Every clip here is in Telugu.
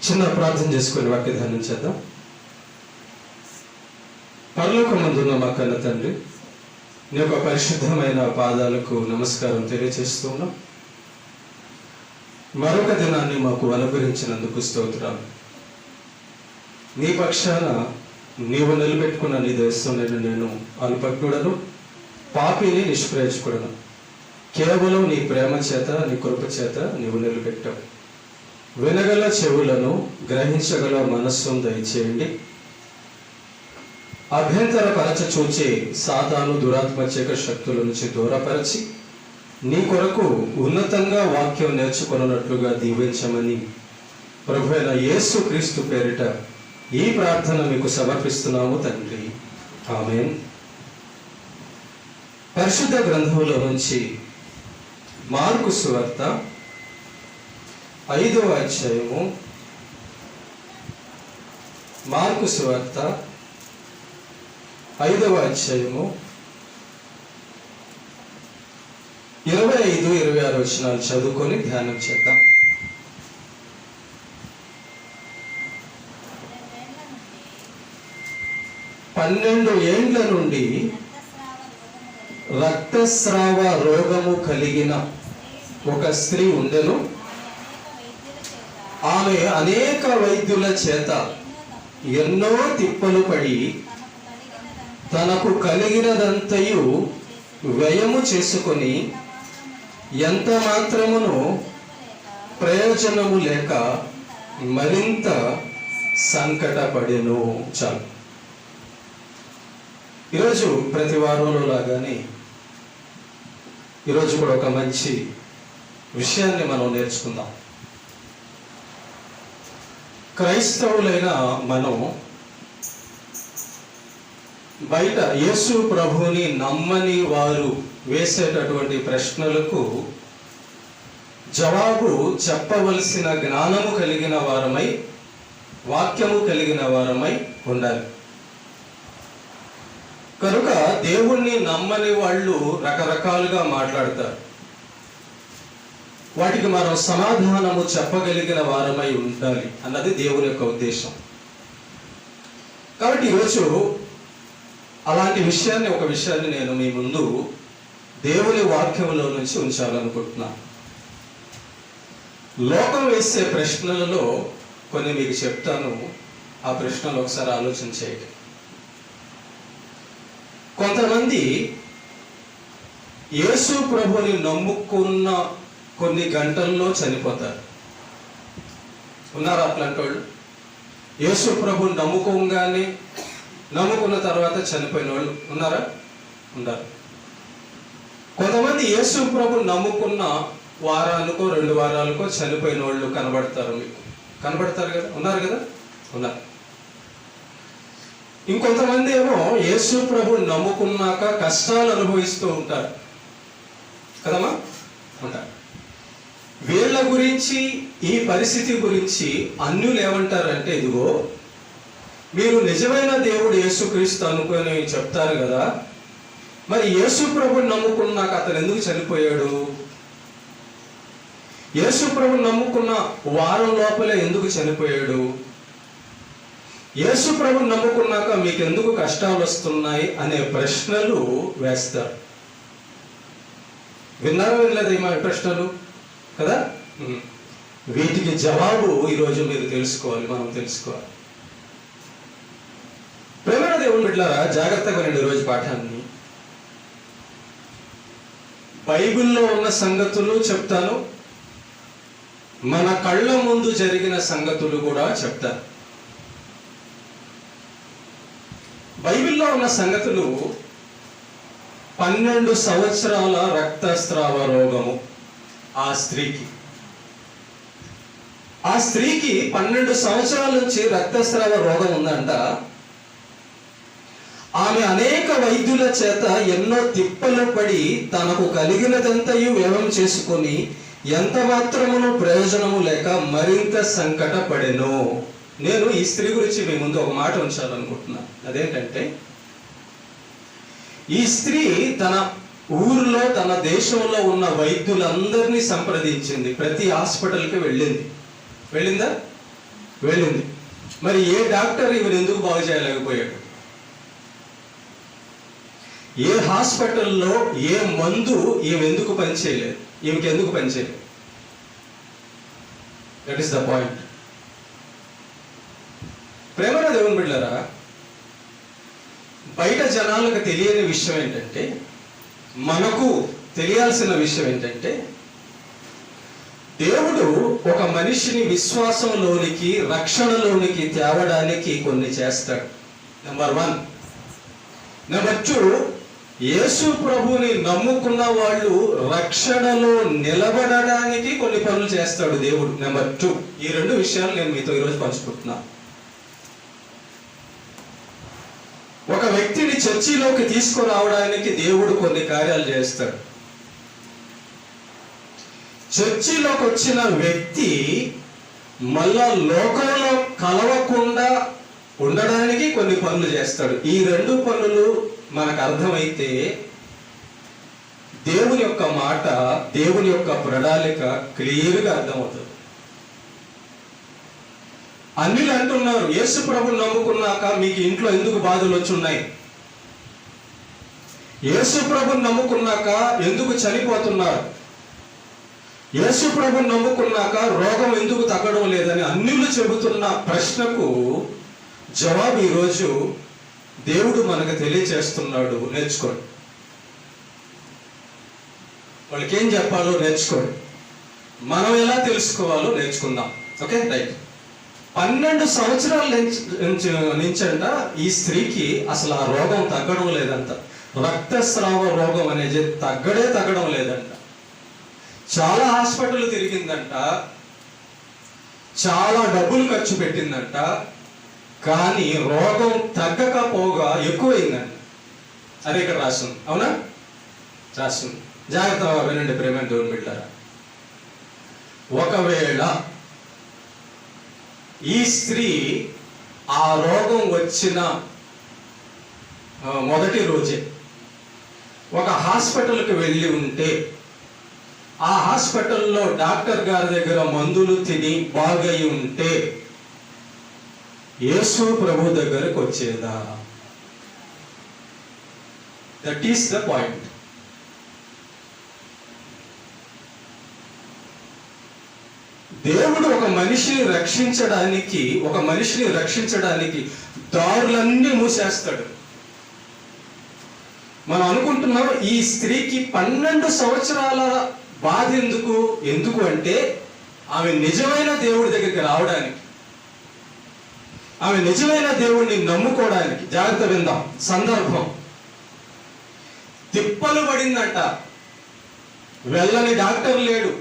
చిన్న ప్రార్థన చేసుకుని వాక్య ధ్యానం చేద్దాం. పరలోకమందున్న మా కన్న తండ్రి, నీ యొక్క పరిశుద్ధమైన పాదాలకు నమస్కారం తెలియజేస్తున్నాం. మరొక దినాన్ని మాకు అనుగ్రహించినందుకు స్తోత్రాలు. నీ పక్షాన నీవు నిలబెట్టుకున్న నీ దేశంలో నేను అల్పజ్ఞుడను, పాపిని, నిష్ప్రయోజకుడను. కేవలం నీ ప్రేమ చేత, నీ కృప చేత నీవు నిలబెట్టావు. వినగల చెవులను, గ్రహించగల మనస్సును దయచేయండి. అభ్యంతరపరచ చూచే సాతాను దురాత్మచక శక్తుల నుంచి దూరపరచి నీ కొరకు ఉన్నతంగా వాక్యం నేర్చుకున్నట్లుగా దీవించమని ప్రభు అయిన యేసు క్రీస్తు పేరిట ఈ ప్రార్థన మీకు సమర్పిస్తున్నాము తండ్రి. ఆమేన్. పరిశుద్ధ గ్రంథంలో నుంచి మార్కు సువార్త 5వ అధ్యాయము, మార్కు సువార్త 5వ అధ్యాయము 25-26 వచనాలు చదువుకొని ధ్యానం చేద్దాం. 12 ఏండ్ల నుండి రక్తస్రావ రోగము కలిగిన ఒక స్త్రీ ఉండెను. ఆమె అనేక వైద్యుల చేత ఎన్నో తిప్పలు పడి తనకు కలిగినదంతయు వ్యయము చేసుకొని ఎంత మాత్రమును ప్రయోజనము లేక మరింత సంకటపడెను. చాలు. ఈరోజు ప్రతి వారంలో లాగానే ఈరోజు కూడా ఒక మంచి విషయాన్ని మనం నేర్చుకుందాం. క్రైస్తవులైన మనం బయట యేసు ప్రభువుని నమ్మని వారు వేసేటటువంటి ప్రశ్నలకు జవాబు చెప్పవలసిన జ్ఞానము కలిగిన వారమై, వాక్యము కలిగిన వారమై ఉండాలి. కనుక దేవుణ్ణి నమ్మని వాళ్ళు రకరకాలుగా మాట్లాడతారు. వాటికి మనం సమాధానము చెప్పగలిగిన వారమై ఉండాలి అన్నది దేవుని యొక్క ఉద్దేశం. కాబట్టి ఈరోజు అలాంటి ఒక విషయాన్ని నేను మీ ముందు దేవుని వాక్యంలో నుంచి ఉంచాలనుకుంటున్నాను. లోకం వేసే ప్రశ్నలలో కొన్ని మీకు చెప్తాను. ఆ ప్రశ్నలు ఒకసారి ఆలోచన చేయండి. కొంతమంది యేసు ప్రభుని నమ్ముకున్న కొన్ని గంటల్లో చనిపోతారు. ఉన్నారా అట్లాంటి వాళ్ళు? యేసు ప్రభుని నమ్ముకున్న తర్వాత చనిపోయిన వాళ్ళు ఉన్నారా? ఉన్నారు. కొంతమంది యేసు ప్రభుని నమ్ముకున్న వారానికో 2 వారాలకో చనిపోయిన వాళ్ళు కనబడతారు. మీకు కనబడతారు కదా? ఉన్నారు కదా? ఉన్నారు. ఇంకొంతమంది ఏమో యేసు ప్రభుని నమ్ముకున్నాక కష్టాలు అనుభవిస్తూ ఉంటారు కదమ్మా? ఉంటారు. వీళ్ళ గురించి, ఈ పరిస్థితి గురించి అన్యులు ఏమంటారంటే, ఇదిగో మీరు నిజమైన దేవుడు యేసుక్రీస్తు అనుకొని చెప్తారు కదా, మరి యేసు ప్రభుని నమ్ముకున్నాక అతను ఎందుకు చనిపోయాడు? యేసు ప్రభుని నమ్ముకున్న వారం లోపలే ఎందుకు చనిపోయాడు? యేసు ప్రభుని నమ్ముకున్నాక మీకు ఎందుకు కష్టాలు వస్తున్నాయి అనే ప్రశ్నలు వేస్తారు. వినలేదు ఏమో ప్రశ్నలు కదా? వీటికి జవాబు ఈరోజు మీరు తెలుసుకోవాలి, మనం తెలుసుకోవాలి. ప్రేమ దేవుని బిడ్డలారా, జాగ్రత్తగా వినండి రోజు పాఠాన్ని. బైబిల్లో ఉన్న సంగతులు చెప్తాను, మన కళ్ళ ముందు జరిగిన సంగతులు కూడా చెప్తాను. బైబిల్లో ఉన్న సంగతులు 12 సంవత్సరాల రక్తస్రావ రోగము ఆ స్త్రీకి 12 సంవత్సరాల నుంచి రక్తస్రావ రోగం ఉందంట. ఆమె అనేక వైద్యుల చేత ఎన్నో తిప్పలు పడి తనకు కలిగినదంతయు వ్యయం చేసుకొని ఎంత మాత్రమును ప్రయోజనము లేక మరింత సంకటపడెను. నేను ఈ స్త్రీ గురించి మీ ముందు ఒక మాట ఉంచాలనుకుంటున్నాను. అదేంటంటే, ఈ స్త్రీ తన ఊరిలో, తన దేశంలో ఉన్న వైద్యులందరినీ సంప్రదించింది. ప్రతి హాస్పిటల్కి వెళ్ళిందా? వెళ్ళింది. మరి ఏ డాక్టర్ ఈమెను ఎందుకు బాగు చేయలేకపోయాడు? ఏ హాస్పిటల్లో ఏ మందు ఈమె ఎందుకు పనిచేయలేదు? ఈమెకి ఎందుకు పనిచేయలేదు? That is the point. ప్రేమగా దేవుని బిడ్డలారా, బయట జనాలకు తెలియని విషయం ఏంటంటే, మనకు తెలియాల్సిన విషయం ఏంటంటే, దేవుడు ఒక మనిషిని విశ్వాసంలోనికి, రక్షణలోనికి తేవడానికి కొన్ని చేస్తాడు. నెంబర్ 1. నెంబర్ 2, యేసు ప్రభుని నమ్ముకున్న వాళ్ళు రక్షణలో నిలబడడానికి కొన్ని పనులు చేస్తాడు దేవుడు. నెంబర్ 2. ఈ 2 విషయాలు నేను మీతో ఈరోజు పంచుకుంటున్నా. ఒక వ్యక్తిని చర్చిలోకి తీసుకురావడానికి దేవుడు కొన్ని కార్యాలు చేస్తాడు. చర్చిలోకి వచ్చిన వ్యక్తి మళ్ళా లోకంలో కలవకుండా ఉండడానికి కొన్ని పనులు చేస్తాడు. ఈ 2 పనులు మనకు అర్థమైతే దేవుని యొక్క మాట, దేవుని యొక్క ప్రణాళిక క్లియర్గా అర్థమవుతుంది. అన్నిలు అంటున్నారు, యేసు ప్రభుని నమ్ముకున్నాక మీకు ఇంట్లో ఎందుకు బాధలు వచ్చున్నాయి? యేసు ప్రభుని నమ్ముకున్నాక ఎందుకు చనిపోతున్నారు? యేసు ప్రభుని నమ్ముకున్నాక రోగం ఎందుకు తగ్గడం లేదని అన్నిలు చెబుతున్న ప్రశ్నకు జవాబు ఈరోజు దేవుడు మనకు తెలియచేస్తున్నాడు. నేర్చుకోండి. వాళ్ళకి ఏం చెప్పాలో నేర్చుకోండి. మనం ఎలా తెలుసుకోవాలో నేర్చుకుందాం. Okay, right. 12 సంవత్సరాల నుంచంట ఈ స్త్రీకి అసలు ఆ రోగం తగ్గడం లేదంట. రక్తస్రావ రోగం అనేది తగ్గడం లేదంట. చాలా హాస్పిటల్ తిరిగిందంట, చాలా డబ్బులు ఖర్చు పెట్టిందంట, కానీ రోగం తగ్గకపోగా ఎక్కువైందంట. అదే ఇక్కడ రాస్తుంది. అవునా? రాస్తుంది. జాగ్రత్తగా వినండి ప్రేమ దేవుని బిడ్డలారా. ఒకవేళ ఈ స్త్రీ ఆ రోగం వచ్చిన మొదటి రోజే ఒక హాస్పిటల్కి వెళ్ళి ఉంటే, ఆ హాస్పిటల్లో డాక్టర్ గారి దగ్గర మందులు తిని బాగయి ఉంటే యేసు ప్రభు దగ్గరకు వచ్చేదా? That is the point. దేవుడు ఒక మనిషిని రక్షించడానికి దారులన్నీ మూసేస్తాడు. మనం అనుకుంటున్నాం ఈ స్త్రీకి 12 సంవత్సరాల బాధ ఎందుకు అంటే ఆమె నిజమైన దేవుడి దగ్గరికి రావడానికి, ఆమె నిజమైన దేవుడిని నమ్ముకోవడానికి. జాగ్రత్త విందాం సందర్భం. తిప్పలు పడిందంట. వెళ్ళని డాక్టర్ లేడు,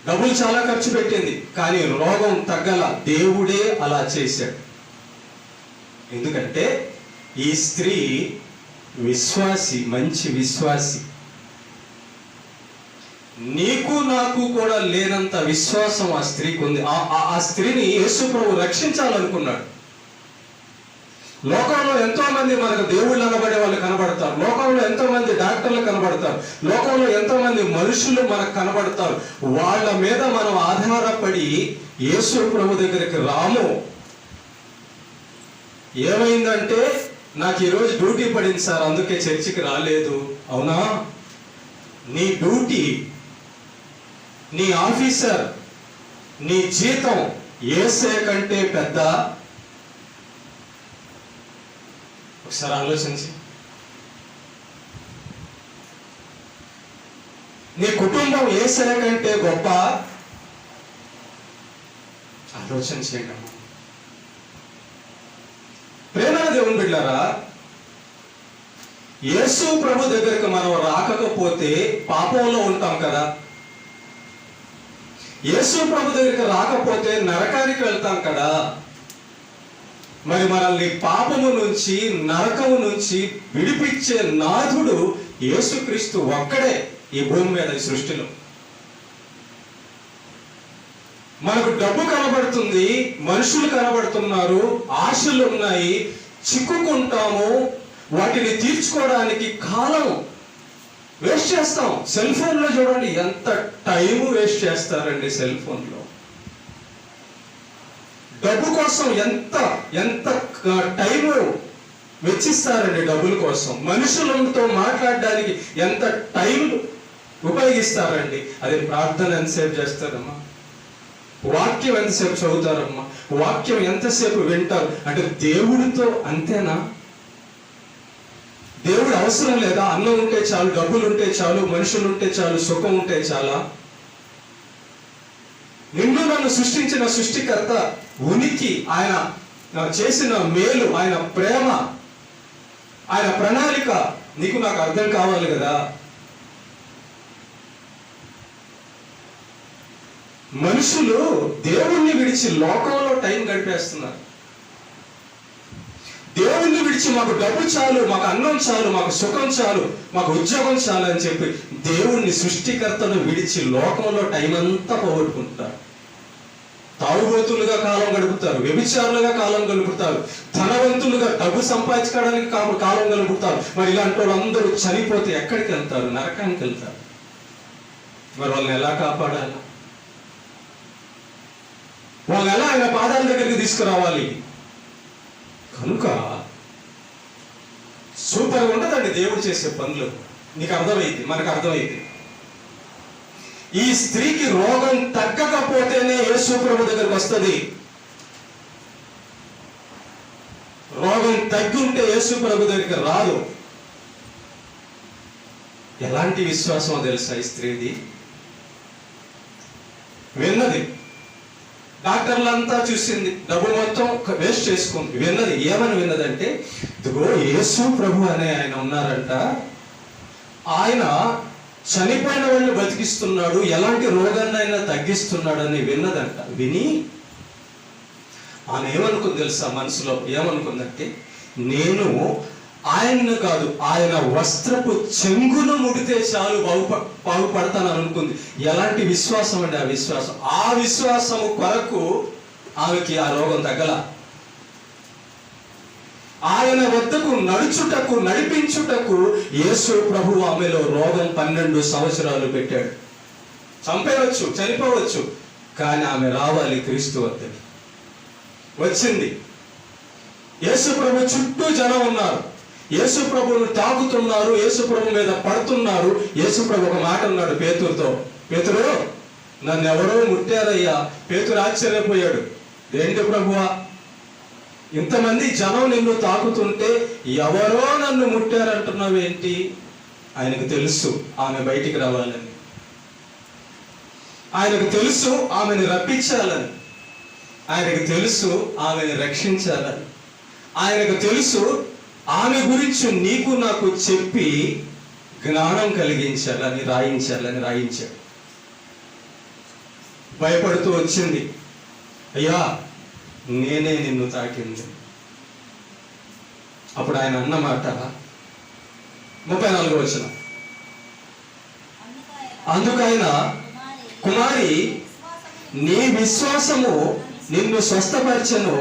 డబ్బులు చాలా ఖర్చు పెట్టింది, కానీ రోగం తగ్గల. దేవుడే అలా చేశాడు. ఎందుకంటే ఈ స్త్రీ విశ్వాసి, మంచి విశ్వాసి. నీకు నాకు కూడా లేనంత విశ్వాసం ఆ స్త్రీకి ఉంది. ఆ స్త్రీని యేసు ప్రభు రక్షించాలనుకున్నాడు. లోకంలో ఎంతో మంది మనకు దేవుళ్ళు అనబడే వాళ్ళు కనబడతారు. లోకంలో ఎంతో మంది డాక్టర్లు కనబడతారు. లోకంలో ఎంతో మంది మనుషులు మనకు కనబడతారు. వాళ్ళ మీద మనం ఆధారపడి యేసు ప్రభు దగ్గరికి రాము. ఏమైందంటే, నాకు ఈరోజు డ్యూటీ పడింది సార్, అందుకే చర్చికి రాలేదు. అవునా? నీ డ్యూటీ, నీ ఆఫీసర్, నీ జీతం యేసే కంటే పెద్ద? ఒకసారి ఆలోచించి. నీ కుటుంబం యేసే కంటే గొప్ప? ఆలోచన చేయడం. ప్రేమ దేవుని బిడ్డలారా, యేసు ప్రభు దగ్గరకు మనం రాకపోతే పాపంలో ఉంటాం కదా. యేసు ప్రభు దగ్గరికి రాకపోతే నరకానికి వెళ్తాం కదా. మరి మనల్ని పాపము నుంచి, నరకము నుంచి విడిపించే నాథుడు యేసుక్రీస్తు ఒక్కడే ఈ భూమి మీద, ఈ సృష్టిలో. మనకు డబ్బు కనబడుతుంది, మనుషులు కనబడుతున్నారు, ఆశలు ఉన్నాయి, చిక్కుకుంటాము. వాటిని తీర్చుకోవడానికి కాలం వేస్ట్ చేస్తాం. సెల్ ఫోన్లో చూడండి ఎంత టైం వేస్ట్ చేస్తారండి. సెల్ ఫోన్లో డబ్బు కోసం ఎంత ఎంత టైము వెచ్చిస్తారండి డబ్బుల కోసం. మనుషులతో మాట్లాడడానికి ఎంత టైం ఉపయోగిస్తారండి. అదే ప్రార్థన ఎంతసేపు చేస్తారమ్మా, వాక్యం ఎంతసేపు చదువుతారమ్మా, వాక్యం ఎంతసేపు వింటారు. అంటే దేవుడితో అంతేనా? దేవుడు అవసరం లేదా? అన్నం ఉంటే చాలు, డబ్బులు ఉంటే చాలు, మనుషులు ఉంటే చాలు, సుఖం ఉంటే చాలా? నిన్ను నన్ను సృష్టించిన సృష్టికర్త ఉనికి, ఆయన చేసిన మేలు, ఆయన ప్రేమ, ఆయన ప్రణాళిక నీకు నాకు అర్థం కావాలి కదా. మనుషులు దేవుణ్ణి విడిచి లోకంలో టైం గడిపేస్తున్నారు. దేవుణ్ణి విడిచి మాకు డబ్బు చాలు, మాకు అన్నం చాలు, మాకు సుఖం చాలు, మాకు ఉద్యోగం చాలు అని చెప్పి దేవుణ్ణి సృష్టికర్తను విడిచి లోకంలో టైం అంతా పోగొట్టుకుంటారు. తాగుబోతులుగా కాలం గడుపుతారు, వ్యభిచారులుగా కాలం గడుపుతారు, ధనవంతులుగా డబ్బు సంపాదించుకోవడానికి కాలం గడుపుతారు. మరి ఇలాంటి వాళ్ళు అందరూ చనిపోతే ఎక్కడికి వెళ్తారు? నరకానికి వెళ్తారు. మరి వాళ్ళని ఎలా కాపాడాలి? వాళ్ళని ఎలా ఆయన పాదాల దగ్గరికి తీసుకురావాలి? కనుక సూపర్గా ఉండదండి దేవుడు చేసే పనులు. నీకు అర్థమైంది, మనకు అర్థమైంది. ఈ స్త్రీకి రోగం తగ్గకపోతేనే యేసు ప్రభు దగ్గరికి వస్తుంది. రోగం తగ్గుంటే యేసు ప్రభు దగ్గరికి రాదు. ఎలాంటి విశ్వాసం తెలుసా ఈ స్త్రీది? విన్నది, డాక్టర్లంతా చూసింది, డబ్బులు మొత్తం వేస్ట్ చేసుకుంది. విన్నది, ఏమని విన్నదంటే, ఇదిగో యేసు ప్రభు అనే ఆయన ఉన్నారంట, ఆయన చనిపోయిన వాళ్ళని బతికిస్తున్నాడు, ఎలాంటి రోగాన్నైనా తగ్గిస్తున్నాడని విన్నదంట. విని ఆమె ఏమనుకుంది తెలుసా? మనసులో ఏమనుకుందంటే, నేను ఆయన్ను కాదు, ఆయన వస్త్రపు చెంగును ముడితే చాలు బాగుపడతాను అనుకుంది. ఎలాంటి విశ్వాసం అండి ఆ విశ్వాసం! ఆ విశ్వాసము కొరకు ఆమెకి ఆ రోగం తగ్గల. ఆయన వద్దకు నడుచుటకు, నడిపించుటకు యేసు ప్రభు ఆమెలో రోగం 12 సంవత్సరాలు పెట్టాడు. చంపేయవచ్చు, చనిపోవచ్చు, కానీ ఆమె రావాలి క్రీస్తు వద్దకి. వచ్చింది. యేసు ప్రభు చుట్టూ జనం ఉన్నారు, యేసు ప్రభువును తాకుతున్నారు, యేసు ప్రభు మీద పడుతున్నారు. యేసు ప్రభు ఒక మాట అన్నాడు పేతురుతో, పేతురు నన్ను ఎవరో ముట్టారయ్యా. పేతురు ఆశ్చర్యపోయాడు, ఏంటి ప్రభువా, ఇంతమంది జనం నిన్ను తాకుతుంటే ఎవరో నన్ను ముట్టారంటున్నావు ఏంటి? ఆయనకు తెలుసు ఆమె బయటికి రావాలని, ఆయనకు తెలుసు ఆమెను రప్పించాలని, ఆయనకు తెలుసు ఆమెను రక్షించాలని, ఆయనకు తెలుసు ఆమె గురించి నీకు నాకు చెప్పి జ్ఞానం కలిగించాలని, రాయించాడు. భయపడుతూ వచ్చింది, అయ్యా నేనే నిన్ను తాకింది. అప్పుడు ఆయన అన్నమాట 34వ వచనం, అందుకైన కుమారి నీ విశ్వాసము నిన్ను స్వస్థపరచెను,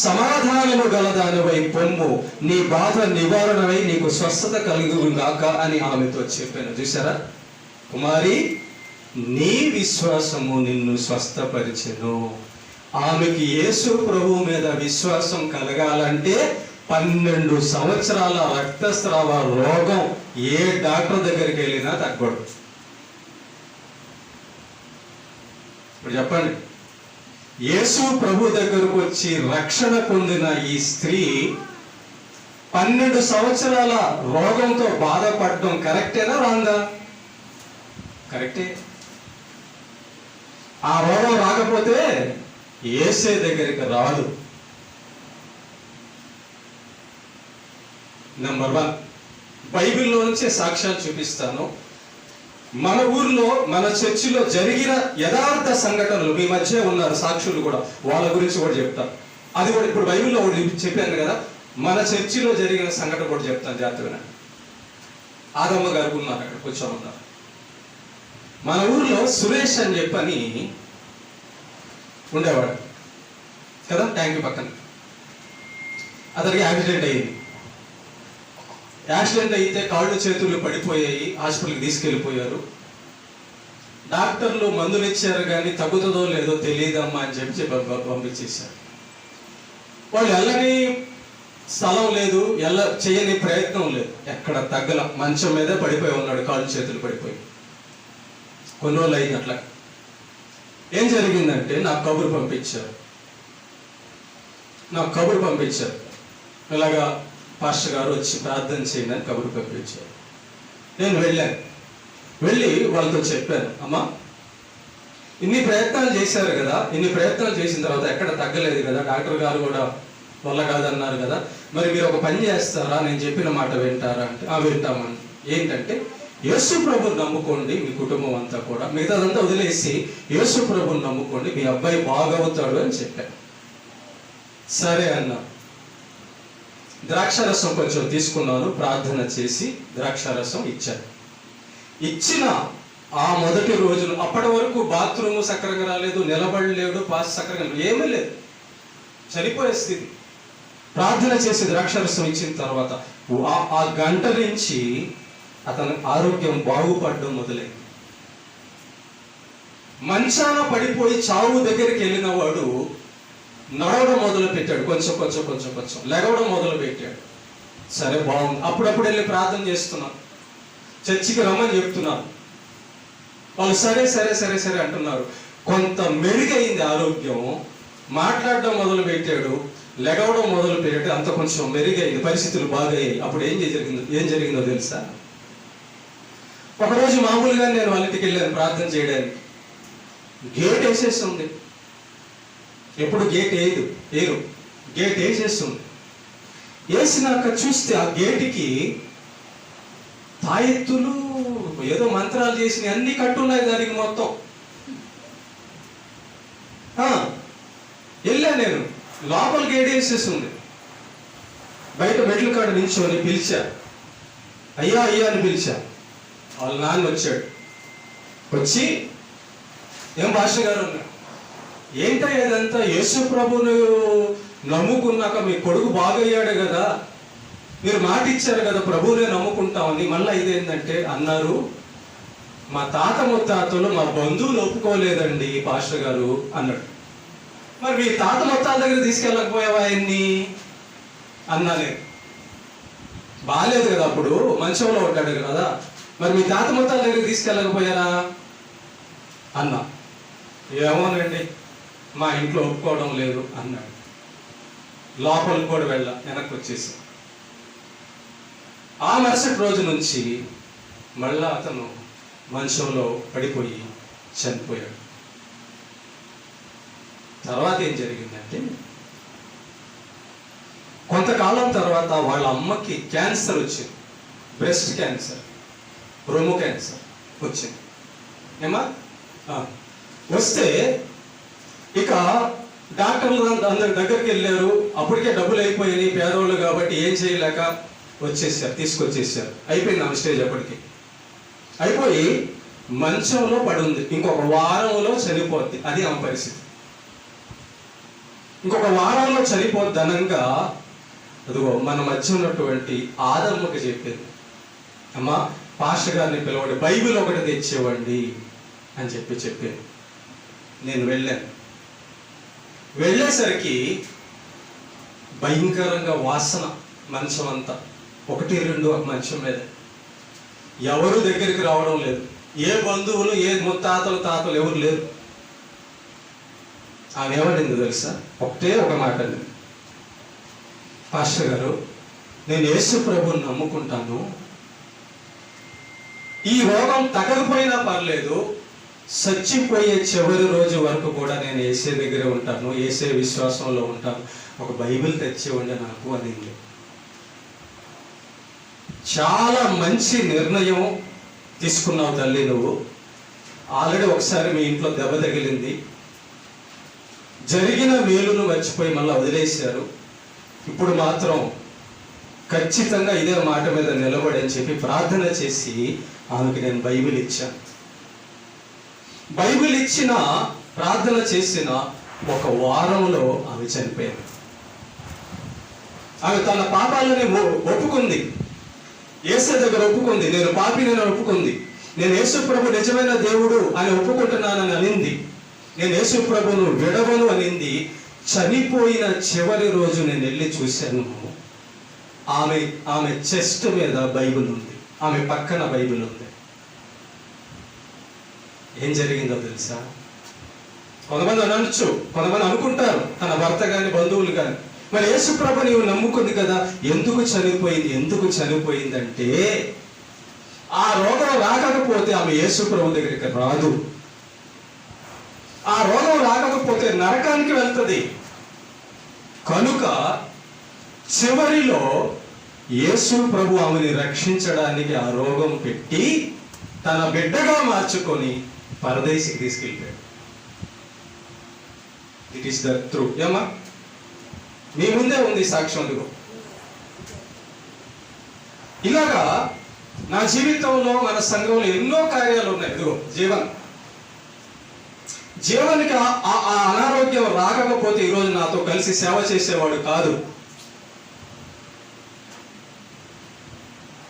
సమాధానము గలదానివై పొమ్ము, నీ బాధ నివారణమై నీకు స్వస్థత కలుగుగాక అని ఆమెతో చెప్పాను. చూసారా? కుమారి నీ విశ్వాసము నిన్ను స్వస్థపరిచెను. ఆమెకి యేసు ప్రభు మీద విశ్వాసం కలగాలంటే 12 సంవత్సరాల రక్తస్రావ రోగం ఏ డాక్టర్ దగ్గరికి వెళ్ళినా తగ్గకూడదు. ఇప్పుడు చెప్పండి, యేసు ప్రభు దగ్గరకు వచ్చి రక్షణ పొందిన ఈ స్త్రీ 12 సంవత్సరాల రోగంతో బాధపడడం కరెక్టేనా రాందా? కరెక్టే. ఆ రోగం రాకపోతే యేసే దగ్గరికి రాదు. నెంబర్ 1, బైబిల్లో నుంచే సాక్ష్యాలు చూపిస్తాను. మన ఊర్లో, మన చర్చిలో జరిగిన యథార్థ సంఘటనలు, మీ మధ్య ఉన్నారు సాక్షులు కూడా, వాళ్ళ గురించి కూడా చెప్తాను. అది కూడా ఇప్పుడు బైబిల్లో ఒకటి చెప్పాను కదా, మన చర్చిలో జరిగిన సంఘటన కూడా చెప్తాను. జాగ్రత్తగా ఆదమ్మ గారు ఉన్నారు, అక్కడ కూర్చోమన్నారు. మన ఊర్లో సురేష్ అని చెప్పని ఉండేవాడు కదా, ట్యాంక్ పక్కన. అతనికి యాక్సిడెంట్ అయ్యింది. యాక్సిడెంట్ అయితే కాళ్ళు చేతులు పడిపోయాయి, హాస్పిటల్కి తీసుకెళ్ళిపోయారు. డాక్టర్లు మందులు ఇచ్చారు కానీ తగ్గుతుందో లేదో తెలియదమ్మా అని చెప్పి పంపించేశారు. వాళ్ళు వెళ్ళని స్థలం లేదు, చేయని ప్రయత్నం లేదు, ఎక్కడ తగ్గల, మంచం మీదే పడిపోయి ఉన్నాడు, కాళ్ళు చేతులు పడిపోయి. కొన్ని రోజులు అయింది. అట్లా ఏం జరిగిందంటే నాకు కబురు పంపించారు. ఇలాగా పాస్టర్ గారు వచ్చి ప్రార్థన చేయండి అని కబురు పంపించారు. నేను వెళ్ళి వాళ్ళతో చెప్పాను, అమ్మా ఇన్ని ప్రయత్నాలు చేశారు కదా, ఇన్ని ప్రయత్నాలు చేసిన తర్వాత ఎక్కడ తగ్గలేదు కదా, డాక్టర్ గారు కూడా వల్ల కాదన్నారు కదా, మరి మీరు ఒక పని చేస్తారా, నేను చెప్పిన మాట వింటారా అంటే వింటామని. ఏంటంటే యేసు ప్రభుని నమ్ముకోండి, మీ కుటుంబం అంతా కూడా, మిగతాదంతా వదిలేసి యేసు ప్రభుని నమ్ముకోండి, మీ అబ్బాయి బాగవుతాడు అని చెప్పాను. సరే అన్నా. ద్రాక్షారసం కొంచెం తీసుకున్నాను, ప్రార్థన చేసి ద్రాక్షారసం ఇచ్చిన ఆ మొదటి రోజులు, అప్పటి వరకు బాత్రూము సక్రంగా రాలేదు, నిలబడలేడు, పాస్ సక్రంగా ఏమీ లేదు, చనిపోయే స్థితి. ప్రార్థన చేసి ద్రాక్షారసం ఇచ్చిన తర్వాత ఆ గంట నుంచి అతని ఆరోగ్యం బాగుపడడం మొదలైంది. మంచాన పడిపోయి చావు దగ్గరికి వెళ్ళిన వాడు నడవడం మొదలు పెట్టాడు, కొంచెం లెగవడం మొదలు పెట్టాడు. సరే బాగుంది. అప్పుడప్పుడు వెళ్ళి ప్రార్థన చేస్తున్నాను, చర్చికి రమ్మని చెప్తున్నాను. వాళ్ళు సరే అంటున్నారు. కొంత మెరుగైంది ఆరోగ్యం, మాట్లాడడం మొదలు పెట్టాడు, లెగవడం మొదలు పెట్టాడు, అంత కొంచెం మెరుగైంది, పరిస్థితులు బాగయ్యాయి. అప్పుడు ఏం జరిగిందో తెలుసా? ఒకరోజు మామూలుగా నేను వాళ్ళ ఇంటికి వెళ్ళాను ప్రార్థన చేయడానికి. గేట్ వేసేస్తుంది. ఎప్పుడు గేట్ గేట్ వేసేస్తుంది. వేసినాక చూస్తే ఆ గేటుకి తాయెత్తులు, ఏదో మంత్రాలు చేసినవి అన్ని కట్టున్నాయి దానికి మొత్తం. వెళ్ళా నేను, లోపల గేట్ వేసేస్తుంది. బయట మెట్ల కాడ నిల్చొని పిలిచా, అయ్యా అని పిలిచా. వాళ్ళ నాన్న వచ్చాడు. వచ్చి, ఏం పాస్టర్ గారు అన్నా, ఏంటో ఏదంతా యేసు ప్రభును నమ్ముకున్నాక మీ కొడుకు బాగయ్యాడు కదా, మీరు మాట ఇచ్చారు కదా ప్రభువునే నమ్ముకుంటామని, మళ్ళీ ఇదేంటంటే అన్నారు, మా తాత ముత్తాతలు మా బంధువులు ఒప్పుకోలేదండి పాస్టర్ గారు అన్నాడు. మరి మీ తాత ముత్తాల దగ్గర తీసుకెళ్ళకపోయావా ఆయన్ని అన్నానే. బాగాలేదు కదా, అప్పుడు మంచంలో ఉంటాడు కదా, మరి మీ తాత ముత్తాల దగ్గర తీసుకెళ్ళకపోయారా అన్నా. ఏమోనండి, మా ఇంట్లో ఒప్పుకోవడం లేదు అన్నాడు. లోపలికి కూడా వెనక్కి వచ్చేసి ఆ మరుసటి రోజు నుంచి మళ్ళా అతను మంచంలో పడిపోయి చనిపోయాడు. తర్వాత ఏం జరిగిందంటే, కొంతకాలం తర్వాత వాళ్ళ అమ్మకి క్యాన్సర్ వచ్చింది, బ్రెస్ట్ క్యాన్సర్, రొమ్ము క్యాన్సర్ వచ్చింది. వస్తే ఇక డాక్టర్లు అందరి దగ్గరికి వెళ్ళారు. అప్పటికే డబ్బులు అయిపోయినాయి, పేదవాళ్ళు కాబట్టి ఏం చేయలేక తీసుకొచ్చేసారు. అయిపోయింది ఆమె స్టేజ్. అప్పటికి అయిపోయి మంచంలో పడుంది. ఇంకొక వారంలో చనిపోద్ది, అది ఆమె పరిస్థితి. ఇంకొక వారంలో చనిపోద్ది అనగా, అదిగో మన మధ్య ఉన్నటువంటి ఆదమ్మకి చెప్పింది, అమ్మా పాస్టర్ గారిని పిలవండి, బైబిల్ ఒకటి తెచ్చేవండి అని చెప్పింది. నేను వెళ్ళేసరికి భయంకరంగా వాసన, మంచం అంతా, 1-2 మంచం మీద, ఎవరు దగ్గరికి రావడం లేదు, ఏ బంధువులు, ఏ ముత్తాతలు తాతలు ఎవరు లేరు. ఆమె ఏమనిందో తెలుసా? ఒక మాట అండి, పాస్టర్ గారు నేను యేసు ప్రభువుని నమ్ముకుంటాను, ఈ రోగం తగ్గకపోయినా పర్లేదు, చచ్చిపోయే చివరి రోజు వరకు కూడా నేను యేసే దగ్గర ఉంటాను, యేసే విశ్వాసంలో ఉంటాను, ఒక బైబిల్ తెచ్చివ్వండి నాకు అనింది. చాలా మంచి నిర్ణయం తీసుకున్నావు తల్లి, నువ్వు ఆల్రెడీ ఒకసారి మీ ఇంట్లో దెబ్బ తగిలింది, జరిగిన మేలును మర్చిపోయి మళ్ళీ వదిలేశారు, ఇప్పుడు మాత్రం ఖచ్చితంగా ఇదే మాట మీద నిలబడి అని చెప్పి ప్రార్థన చేసి ఆమెకి నేను బైబిల్ ఇచ్చాను. బైబిల్ ఇచ్చిన, ప్రార్థన చేసిన ఒక వారంలో ఆమె చనిపోయింది. ఆమె తన పాపాలని ఒప్పుకుంది, యేసు దగ్గర ఒప్పుకుంది, నేను పాపిని ఒప్పుకుంది, నేను యేసు ప్రభు నిజమైన దేవుడు అని ఒప్పుకుంటున్నానని అనింది, నేను యేసు ప్రభును విడవను అనింది. చనిపోయిన చివరి రోజు నేను వెళ్ళి చూశాను. ఆమె చెస్ట్ మీద బైబిల్ ఉంది, ఆమె పక్కన బైబిల్ ఉంది. ఏం జరిగిందో తెలుసా? కొంతమంది అనొచ్చు, కొంతమంది అనుకుంటారు, తన భర్త కానీ బంధువులు కానీ, మరి యేసుప్రభు నీవు నమ్ముకుంది కదా, ఎందుకు చనిపోయిందంటే ఆ రోగం రాకపోతే ఆమె యేసుప్రభు దగ్గరికి రాదు. ఆ రోగం రాకపోతే నరకానికి వెళ్తుంది. కనుక చివరిలో యేసు ప్రభు ఆమెని రక్షించడానికి ఆ రోగం పెట్టి తన బిడ్డగా మార్చుకొని పరదేశికి తీసుకెళ్ళిపోయాడు. It is the true. ఏమా మీ ముందే ఉంది సాక్ష్యం. అందుకు ఇలాగా నా జీవితంలో, మన సంఘంలో ఎన్నో కార్యాలు ఉన్నాయి. ఇదిగో జీవనికి ఆ అనారోగ్యం రాకపోతే ఈరోజు నాతో కలిసి సేవ చేసేవాడు కాదు.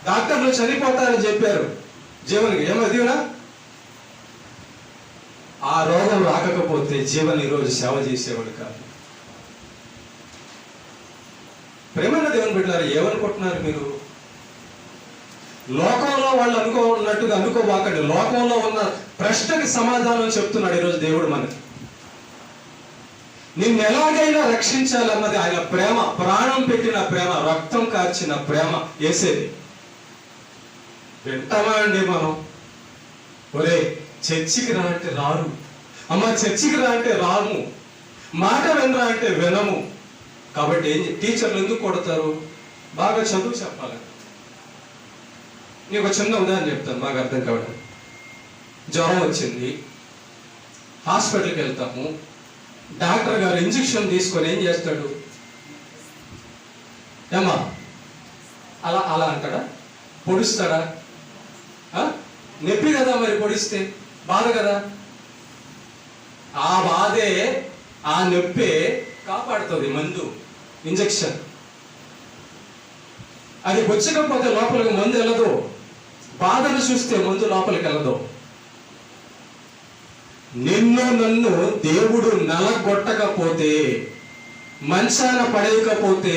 డాక్టర్లు చనిపోతారని చెప్పారు జీవనికి, ఏమదినా ఆ రోగం రాకపోతే జీవన్ ఈరోజు సేవ చేసేవాడు కాదు. ప్రేమన్న దేవుని బిడ్డలారా, ఏమనుకుంటున్నారు మీరు? లోకంలో వాళ్ళు అనుకున్నట్టుగా అనుకోబాకండి. లోకంలో ఉన్న ప్రశ్నకి సమాధానం చెప్తున్నాడు ఈరోజు దేవుడు మనకి. నిన్ను ఎలాగైనా రక్షించాలన్నది ఆయన ప్రేమ, ప్రాణం పెట్టిన ప్రేమ, రక్తం కార్చిన ప్రేమ వేసేది. వింటామా అండి మనం? ఒరే చర్చికి రా అంటే రారు, అమ్మ చర్చికి రా అంటే రాము, మాట వినరా అంటే వినము. కాబట్టి టీచర్లు ఎందుకు కొడతారు? బాగా చదువు చెప్పాలి. నేను ఒక చిన్న ఉదాహరణ చెప్తాను బాగా అర్థం కావడం. జ్వరం వచ్చింది, హాస్పిటల్కి వెళ్తాము, డాక్టర్ గారు ఇంజెక్షన్ తీసుకొని ఏం చేస్తాడు? ఏమా అలా అంటాడా? పొడుస్తాడా? నొప్పి కదా, మరి పొడిస్తే బాధ కదా. ఆ బాధే, ఆ నొప్పే కాపాడుతుంది మందు, ఇంజెక్షన్. అది వచ్చకపోతే లోపలికి మందు వెళ్ళదు, బాధను చూస్తే మందు లోపలికి వెళ్ళదు. నన్ను దేవుడు నలగొట్టకపోతే, మంచాన పడేయకపోతే,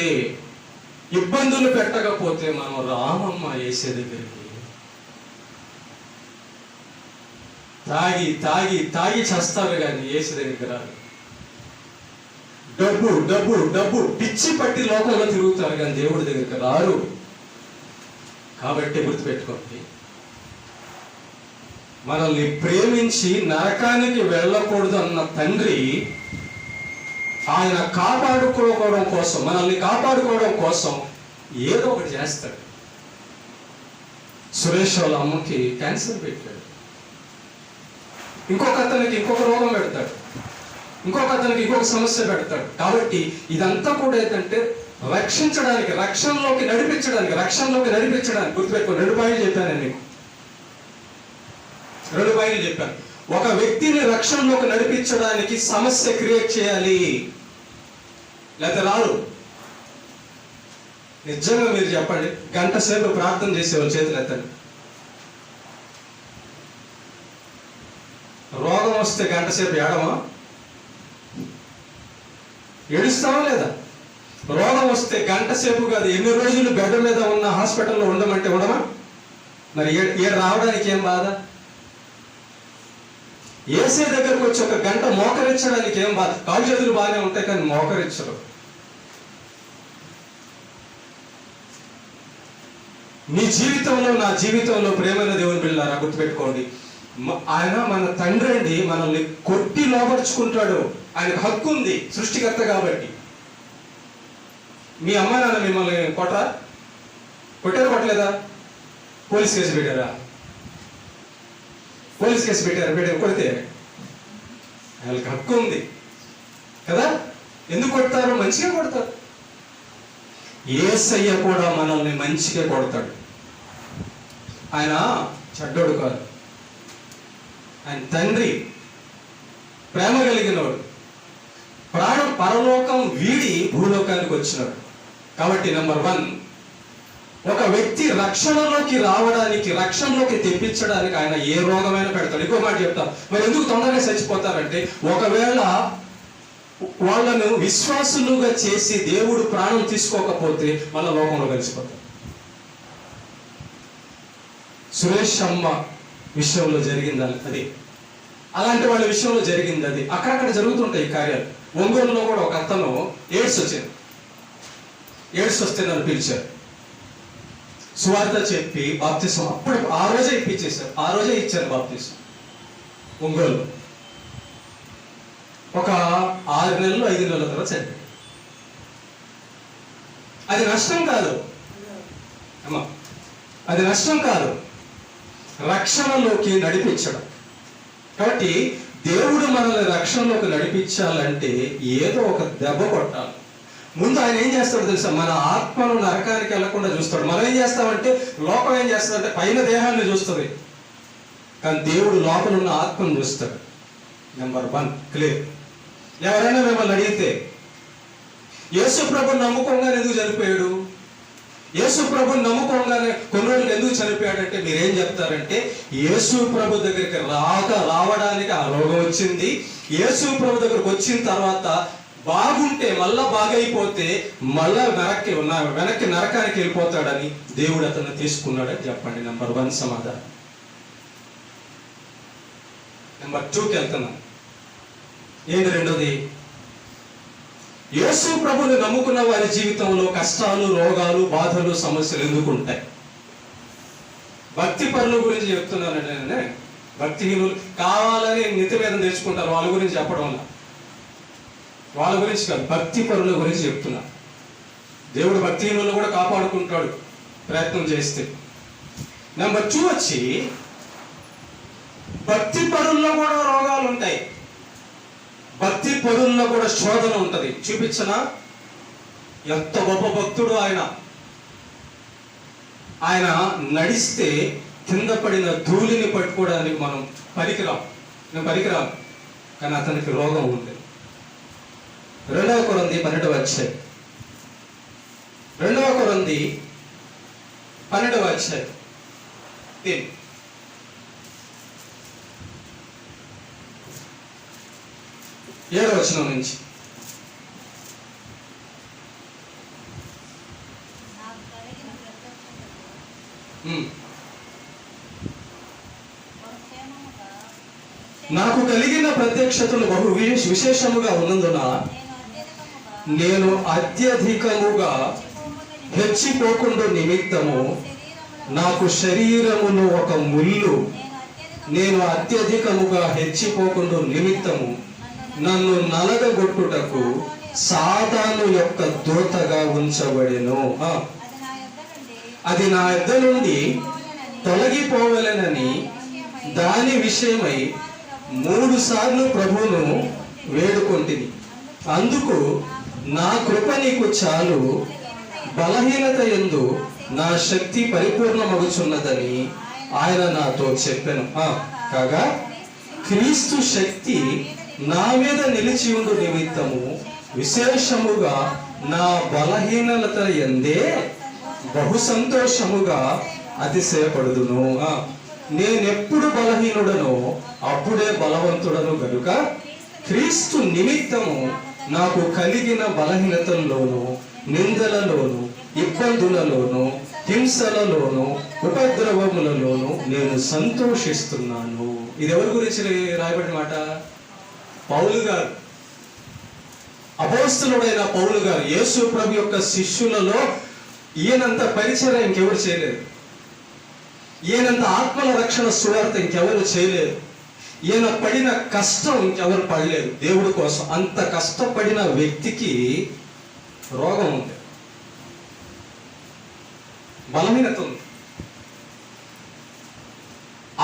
ఇబ్బందులు పెట్టకపోతే మనం రామమ్మ యేసు దగ్గరికి. తాగి తాగి తాగి చేస్తారు కానీ యేసు దగ్గరికి రాదు. డబ్బు డబ్బు డబ్బు పిచ్చి పట్టి లోకంలో తిరుగుతారు కానీ దేవుడి దగ్గరికి రారు. కాబట్టి గుర్తుపెట్టుకోండి, మనల్ని ప్రేమించి నరకానికి వెళ్ళకూడదు అన్న తండ్రి ఆయన కాపాడుకోవడం కోసం, మనల్ని కాపాడుకోవడం కోసం ఏదో ఒకటి చేస్తాడు. సురేష్ వాళ్ళ అమ్మకి క్యాన్సర్ పెట్టాడు, ఇంకొక అతనికి ఇంకొక రోగం పెడతాడు, ఇంకొక అతనికి ఇంకొక సమస్య పెడతాడు. కాబట్టి ఇదంతా కూడా ఏంటంటే రక్షించడానికి, రక్షణలోకి నడిపించడానికి. గుర్తుపెట్టుకో, 2 పాయింట్లు చెప్పాను నేను మీకు, 2 పాయింట్లు చెప్పాను. ఒక వ్యక్తిని రక్షణలోకి నడిపించడానికి సమస్య క్రియేట్ చేయాలి, లేకపోతే రారు. నిజంగా మీరు చెప్పండి, గంట సేపు ప్రార్థన చేసేవాళ్ళు చేతులు ఎత్తండి. రోగం వస్తే గంట సేపు ఏడమా? ఏడుస్తావా లేదా? రోగం వస్తే గంట సేపు కాదు, ఎన్ని రోజులు బెడ్ మీద ఉన్న హాస్పిటల్లో ఉండమంటే ఉండమా? మరి ఏడు రావడానికి ఏం బాధ? ఏసే దగ్గరకు వచ్చి ఒక గంట మోకరించడానికి ఏం బాధ? కాలు చేతులు బాగానే ఉంటాయి కానీ మోకరించరు. మీ జీవితంలో, నా జీవితంలో ప్రేమైన దేవుని బిడ్డలారా గుర్తుపెట్టుకోండి, ఆయన మన తండ్రి అండి. మనల్ని కొట్టి లోపరుచుకుంటాడు, ఆయనకు హక్కు ఉంది, సృష్టికర్త కాబట్టి. మీ అమ్మ నాన్న మిమ్మల్ని కొట్టలేదా? పోలీస్ కేసు పెట్టారా? కొడితే ఆయనకు హక్కు ఉంది కదా. ఎందుకు కొడతారు? మంచిగా కొడతారు. యేసయ్య కూడా మనల్ని మంచిగా కొడతాడు. ఆయన చెడ్డోడు కాదు, ఆయన తండ్రి, ప్రేమ కలిగినవాడు. ప్రాణం పరలోకం వీడి భూలోకానికి వచ్చినాడు. కాబట్టి నెంబర్ 1, ఒక వ్యక్తి రక్షణలోకి రావడానికి, రక్షణలోకి తెప్పించడానికి ఆయన ఏ రోగమైనా పెడతాడు. ఇంకో మాట చెప్తా, మరి ఎందుకు తొందరగా చచ్చిపోతారంటే, ఒకవేళ వాళ్ళను విశ్వాసులుగా చేసి దేవుడు ప్రాణం తీసుకోకపోతే మళ్ళా లోకంలో కలిసిపోతారు. సురేష్ అమ్మ విషయంలో జరిగింది అది, అలాంటి వాళ్ళ విషయంలో జరిగింది అది. అక్కడక్కడ జరుగుతుంటాయి ఈ కార్యాలు. ఒంగోలులో కూడా ఒక అతను ఎయిడ్స్ వస్తే నన్ను పిలిచారు. సువార్త చెప్పి బాప్తిసం అప్పుడు ఆ రోజే ఇప్పించేశారు, ఆ రోజే ఇచ్చారు బాప్తిసం. ఒంగోలు ఒక 6 నెలలు 5 నెలల తర్వాత చనిపోయాడు. అది నష్టం కాదు అమ్మా, అది నష్టం కాదు, రక్షణలోకి నడిపించడం. కాబట్టి దేవుడు మనల్ని రక్షణలోకి నడిపించాలంటే ఏదో ఒక దెబ్బ కొట్టాలి. ముందు ఆయన ఏం చేస్తాడో తెలుసా? మన ఆత్మను నరకానికి వెళ్లకుండా చూస్తాడు. మనం ఏం చేస్తామంటే, లోకం ఏం చేస్తాడంటే పైన దేహాన్ని చూస్తుంది, కానీ దేవుడు లోపల ఉన్న ఆత్మను చూస్తాడు. Number 1 clear. ఎవరైనా మిమ్మల్ని అడిగితే యేసు ప్రభుని నమ్ముకోగానే ఎందుకు చనిపోయాడు, యేసు ప్రభుని నమ్ముకోగానే కొన్ని రోజులు ఎందుకు చనిపోయాడంటే మీరేం చెప్తారంటే, యేసు ప్రభు దగ్గరికి రావడానికి ఆ రోగం వచ్చింది, యేసు ప్రభు దగ్గరకు వచ్చిన తర్వాత బాగుంటే మళ్ళా బాగైపోతే మళ్ళా వెనక్కి నరకానికి వెళ్ళిపోతాడని దేవుడు అతన్ని తీసుకున్నాడని చెప్పండి. నెంబర్ 1 సమాధానం. నెంబర్ 2కి వెళ్తున్నాం. ఏంటి రెండోది? యేసు ప్రభుని నమ్ముకున్న వారి జీవితంలో కష్టాలు, రోగాలు, బాధలు, సమస్యలు ఎందుకు ఉంటాయి? భక్తి పరుల గురించి చెప్తున్నానండి నేను. భక్తిహీనులు కావాలని నిత్యవేదం తెచ్చుకుంటారు, వాళ్ళ గురించి చెప్పడం వల్ల, వాళ్ళ గురించి కాదు, భక్తి పరుల గురించి చెప్తున్నా. దేవుడు భక్తిహీనులను కూడా కాపాడుకుంటాడు ప్రయత్నం చేస్తే. నెంబర్ 2 వచ్చి భక్తి పరుల్లో కూడా రోగాలు ఉంటాయి, భక్తి పరుల్లో కూడా శోధన ఉంటది. చూపించనా? ఎంత గొప్ప భక్తుడు ఆయన. ఆయన నడిస్తే కింద పడిన ధూళిని పట్టుకోవడానికి మనం పనికిరాం, కానీ అతనికి రోగం ఉంది. 2 కొరింథీ 12వ అధ్యాయం, 2 కొరింథీ 12వ అధ్యాయం 7వ వచనం నుంచి. నాకు కలిగిన ప్రత్యక్షతలు బహు విశేషముగా ఉన్నందున నేను అత్యధికముగా హెచ్చిపోకుండా నిమిత్తము నాకు శరీరములో ఒక ముళ్ళు, నేను అత్యధికముగా హెచ్చిపోకుండా నిమిత్తము నన్ను నలగగొట్టుటకు సాతాను యొక్క దూతగా ఉంచబడెను. అది నా యొద్ద నుండి తొలగిపోవలెనని దాని విషయమై 3 సార్లు ప్రభువును వేడుకొంటిని. అందుకు నా కృప నీకు చాలు, బలహీనత యందు నా శక్తి పరిపూర్ణమగుచున్నదని ఆయన నాతో చెప్పెను. కాగా క్రీస్తు శక్తి నా మీద నిలిచి ఉండు నిమిత్తము విశేషముగా నా బలహీనత యందే బహు సంతోషముగా అతిశయపడుదును. నేనెప్పుడు బలహీనుడనో అప్పుడే బలవంతుడను గనుక క్రీస్తు నిమిత్తము నాకు కలిగిన బలహీనతల్లోను, నిందలలోను, ఇబ్బందులలోను, హింసలలోను, ఉపద్రవములలోను నేను సంతోషిస్తున్నాను. ఇది ఎవరి గురించి రాయబడిన మాట? పౌలు గారు, అపోస్తలుడైన పౌలు గారు. యేసు ప్రభు యొక్క శిష్యులలో ఈయనంత పరిచయం ఇంకెవరు చేయలేదు, ఈయనంత ఆత్మల రక్షణ సువార్త ఇంకెవరు చేయలేదు, ఈయన పడిన కష్టం ఇంకెవరు పడలేదు దేవుడి కోసం. అంత కష్టపడిన వ్యక్తికి రోగం ఉంది, బలహీనత ఉంది.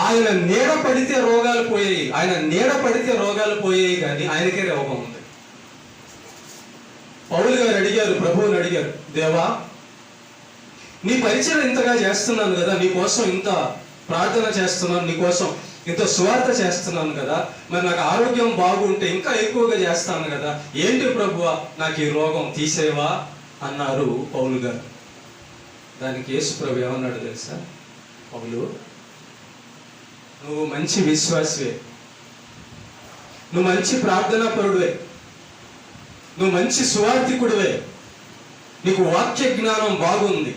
ఆయన నీడ పడితే రోగాలు పోయాయి, కానీ ఆయనకే రోగం ఉంది. పౌలు గారు అడిగారు, ప్రభువుని అడిగారు, దేవా నీ పరిచయం ఇంతగా చేస్తున్నాను కదా, నీ కోసం ఇంత ప్రార్థన చేస్తున్నాను, నీ కోసం ఇంత సువార్త చేస్తున్నాను కదా, మరి నాకు ఆరోగ్యం బాగుంటే ఇంకా ఎక్కువగా చేస్తాను కదా, ఏంటి ప్రభువా నాకు ఈ రోగం తీసేవా అన్నారు పౌలు గారు. దానికి యేసు ప్రభు ఏమన్నాడు తెలుసా? పౌలు, నువ్వు మంచి విశ్వాసవే, నువ్వు మంచి ప్రార్థనా పరుడువే, నువ్వు మంచి సువార్థికుడివే, నీకు వాక్య జ్ఞానం బాగుంది,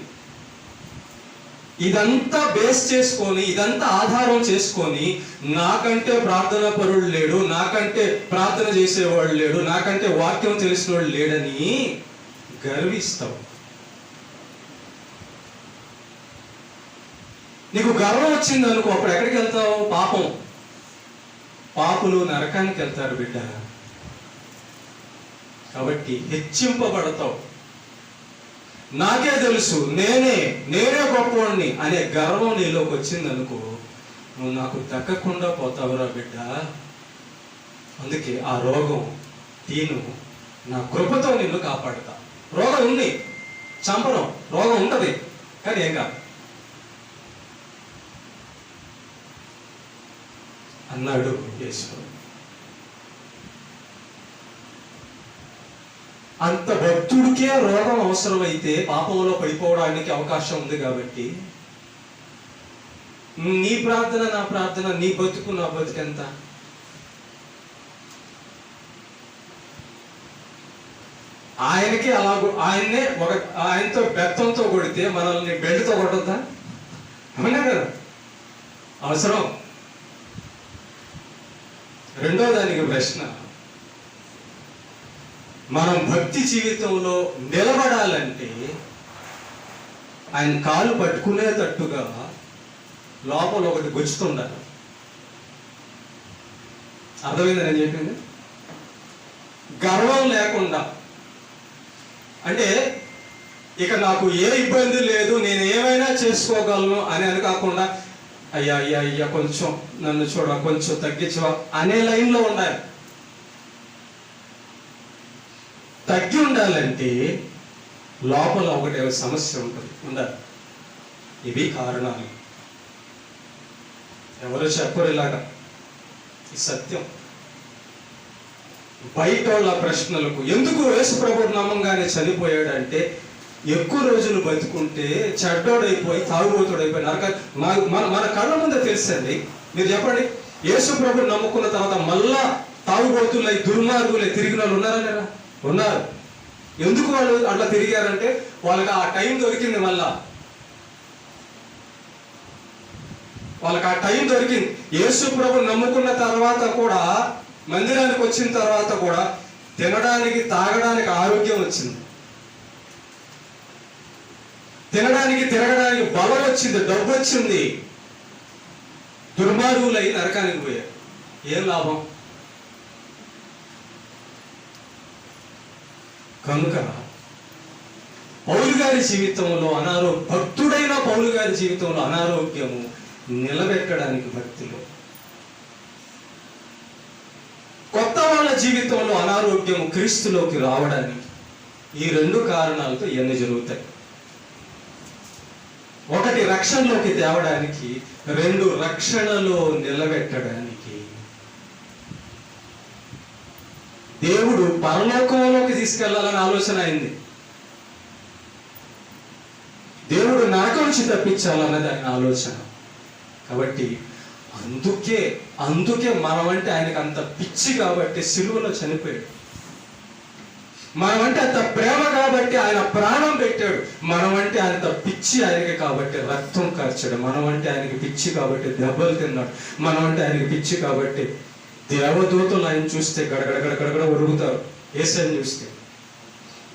ఇదంతా బేస్ చేసుకొని, ఇదంతా ఆధారం చేసుకొని నాకంటే ప్రార్థన పరుడు లేడు, నాకంటే ప్రార్థన చేసేవాడు లేడు, నాకంటే వాక్యం తెలిసినవాడు లేడని గర్విస్తావు. నీకు గర్వం వచ్చింది అనుకో, అప్పుడు ఎక్కడికి వెళ్తావు? పాపులు నరకానికి వెళ్తారు బిడ్డ. కాబట్టి హెచ్చింపబడతావు. నాకే తెలుసు, నేనే గొప్పవాడిని అనే గర్వం నీలోకి వచ్చింది అనుకో, నువ్వు నాకు దక్కకుండా పోతావురా బిడ్డ. అందుకే ఆ రోగం నా కృపతో నిన్ను కాపాడుతా. రోగం ఉంది, చంపడం, రోగం ఉంటది, కానీ ఏం కాదు అన్నాడు యేసు. అంత భక్తుడికే రోగం అవసరమైతే పాపంలో పడిపోవడానికి అవకాశం ఉంది. కాబట్టి నీ ప్రార్థన నా ప్రార్థన, నీ బతుకు నా బతుకెంత? ఆయనకి ఆయనతో బెత్తంతో కొడితే మనల్ని బెల్ట్తో కొట్టద్దా? అవునా కదా? అవసరం. రెండో దానికి ప్రశ్న, మనం భక్తి జీవితంలో నిలబడాలంటే ఆయన కాలు పట్టుకునేటట్టుగా లోపల ఒకటి గుచ్చుతుండాలి. అర్థమైంది నేను చెప్పింది? గర్వం లేకుండా, అంటే ఇక నాకు ఏ ఇబ్బంది లేదు, నేను ఏమైనా చేసుకోగలను అని కాకుండా, అయ్యా కొంచెం నన్ను చూడ, కొంచెం తగ్గించవా అనే లైన్లో ఉండాలి. తగ్గి ఉండాలంటే లోపల ఒకటి సమస్య ఉండాలి. ఇవి కారణాలు. ఎవరు చెప్పరు ఇలాగా, ఈ సత్యం. బయట వాళ్ళ ప్రశ్నలకు ఎందుకు యేసు ప్రభువు నామంగానే చనిపోయాడంటే, ఎక్కువ రోజులు బతుకుంటే చెడ్డోడైపోయి తాగుబోతుడైపోయి మన కళ్ళ ముందే తెలుసండి. మీరు చెప్పండి, యేసు ప్రభువు నమ్ముకున్న తర్వాత మళ్ళా తాగుబోతులై దుర్మార్గులై తిరిగిన వాళ్ళు ఉన్నారా లేదా? ఉన్నారు. ఎందుకు వాళ్ళు అట్లా తిరిగారంటే వాళ్ళకి ఆ టైం దొరికింది. వాళ్ళకి ఆ టైం దొరికింది. యేసు ప్రభువు నమ్ముకున్న తర్వాత కూడా, మందిరానికి వచ్చిన తర్వాత కూడా తినడానికి తాగడానికి ఆరోగ్యం వచ్చింది, తినడానికి తిరగడానికి బలం వచ్చింది, డబ్బు వచ్చింది. దుర్మార్గులై నరకానికి పోయారు. ఏం లాభం? కనుక పౌలు గారి జీవితంలో భక్తుడైన పౌలు గారి జీవితంలో అనారోగ్యము నిలబెట్టడానికి భక్తిలో, కొత్త వాళ్ళ జీవితంలో అనారోగ్యము క్రీస్తులోకి రావడానికి ఈ రెండు కారణాలతో ఇవన్నీ జరుగుతాయి. ఒకటి రక్షణలోకి తేవడానికి, రెండు రక్షణలో నిలబెట్టడానికి. దేవుడు పరలోకంలోకి తీసుకెళ్లాలని ఆలోచన అయింది. దేవుడు నరకం నుంచి తప్పించాలన్నది ఆయన ఆలోచన. కాబట్టి అందుకే మనమంటే ఆయనకు అంత పిచ్చి కాబట్టి సిలువలో చనిపోయాడు. మనమంటే అంత ప్రేమ కాబట్టి ఆయన ప్రాణం పెట్టాడు. మనమంటే అంత పిచ్చి ఆయనకి కాబట్టి రక్తం కార్చాడు. మనమంటే ఆయనకి పిచ్చి కాబట్టి దెబ్బలు తిన్నాడు. మనమంటే ఆయనకి పిచ్చి కాబట్టి దేవదూతలు ఆయన చూస్తే గడగడ ఒరుగుతారు. యేసుని చూస్తే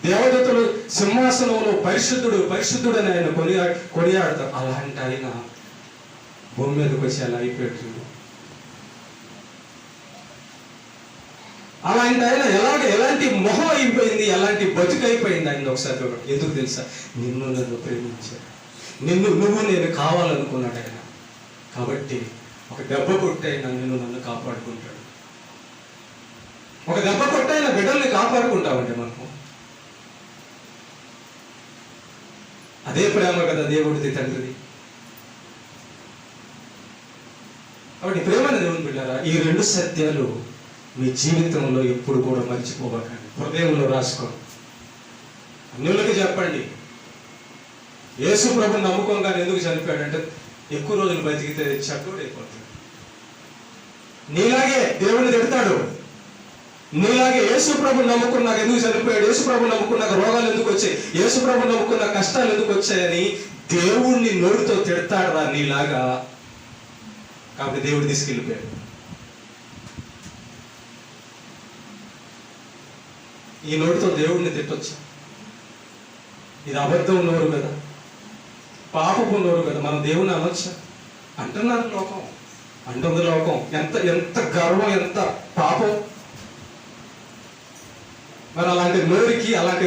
దేవదూతలు సింహాసనంలో పరిశుద్ధుడు అని ఆయన కొనియాడతారు. అలాంటి ఆయన భూమి మీదకి వచ్చి అలా అయిపోయాడు. అలాంటి ఆయన ఎలాంటి మొహం అయిపోయింది, ఎలాంటి బతుకు అయిపోయింది ఆయన. ఒకసారి చూడండి. ఎందుకు తెలుసా? నన్ను ప్రేమించాడు, నువ్వు నేను కావాలనుకున్నాడు ఆయన. కాబట్టి ఒక దెబ్బ కొట్టైనా నన్ను కాపాడుకుంటాడు. ఒక దెబ్బ కొట్టైనా బిడ్డల్ని కాపాడుకుంటామంటే మనము. అదే ప్రేమ కదా దేవుడిది, తండ్రిది. కాబట్టి ప్రేమని దేవుని బిడ్డారా, ఈ రెండు సత్యాలు మీ జీవితంలో ఎప్పుడు కూడా మర్చిపోవకండి. హృదయంలో రాసుకోండి. అన్యులకి చెప్పండి, యేసు ప్రభుని నమ్మకంగానే ఎందుకు చనిపోయాడంటే ఎక్కువ రోజులు బతికితే చెడ్డోడు అయిపోతాడు. నీలాగే దేవుని తిడతాడు, నీలాగే యేసుప్రభు నమ్ముకున్నాక ఎందుకు చనిపోయాడు, యేసుప్రభు నమ్ముకున్నాక రోగాలు ఎందుకు వచ్చాయి, యేసుప్రభు నమ్ముకున్న కష్టాలు ఎందుకు వచ్చాయని దేవుణ్ణి నోటితో తిడతాడు రా నీలాగా. కాబట్టి దేవుడు తీసుకెళ్ళిపోయాడు. ఈ నోటితో దేవుడిని తిట్టొచ్చు. ఇది అబద్ధం నోరు కదా, పాపపు నోరు కదా, మనం దేవుని అనొచ్చా? అంటున్నారు లోకం, అంటుంది లోకం. ఎంత ఎంత గర్వం, ఎంత పాపం. మరి అలాంటి నోరికి, అలాంటి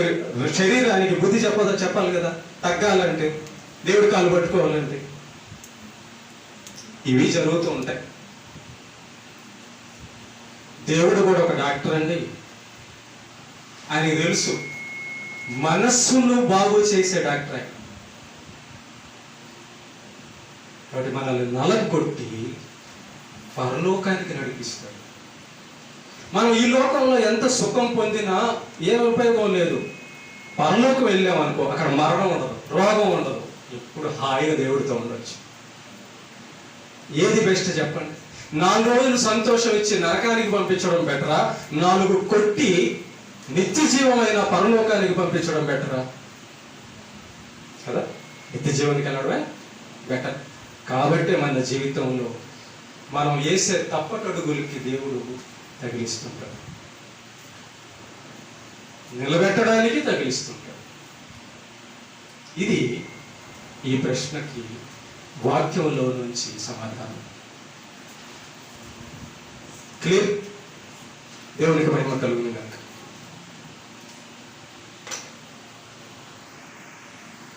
శరీరానికి బుద్ధి చెప్పాలి కదా, తగ్గాలంటే, దేవుడి కాలు పట్టుకోవాలంటే. ఇవి జరుగుతూ ఉంటాయి. దేవుడు కూడా ఒక డాక్టర్ అండి. ఆయనకి తెలుసు, మనస్సును బాగు చేసే డాక్టర్ ఆయన. కాబట్టి మనల్ని నలగొట్టి పరలోకానికి నడిపిస్తాడు. మనం ఈ లోకంలో ఎంత సుఖం పొందినా ఏం ఉపయోగం లేదు. పరలోకం వెళ్ళామనుకో, అక్కడ మరణం ఉండదు, రోగం ఉండదు, ఎప్పుడు హాయిగా దేవుడితో ఉండొచ్చు. ఏది బెస్ట్ చెప్పండి? 4 రోజులు సంతోషం ఇచ్చి నరకానికి పంపించడం బెటరా, 4 కొట్టి నిత్య జీవమైన పరలోకానికి పంపించడం బెటరా? కదా, నిత్య జీవానికి వెళ్ళడమే బెటర్. కాబట్టి మన జీవితంలో మనం వేసే తప్పటడుగులకి దేవుడు తగిలిస్తుంటాడు, నిలబెట్టడానికి తగిలిస్తుంటాడు. ఇది ఈ ప్రశ్నకి వాక్యంలో నుంచి సమాధానం. క్లియర్? దేవునికి మహిమ కలుగునుగాక.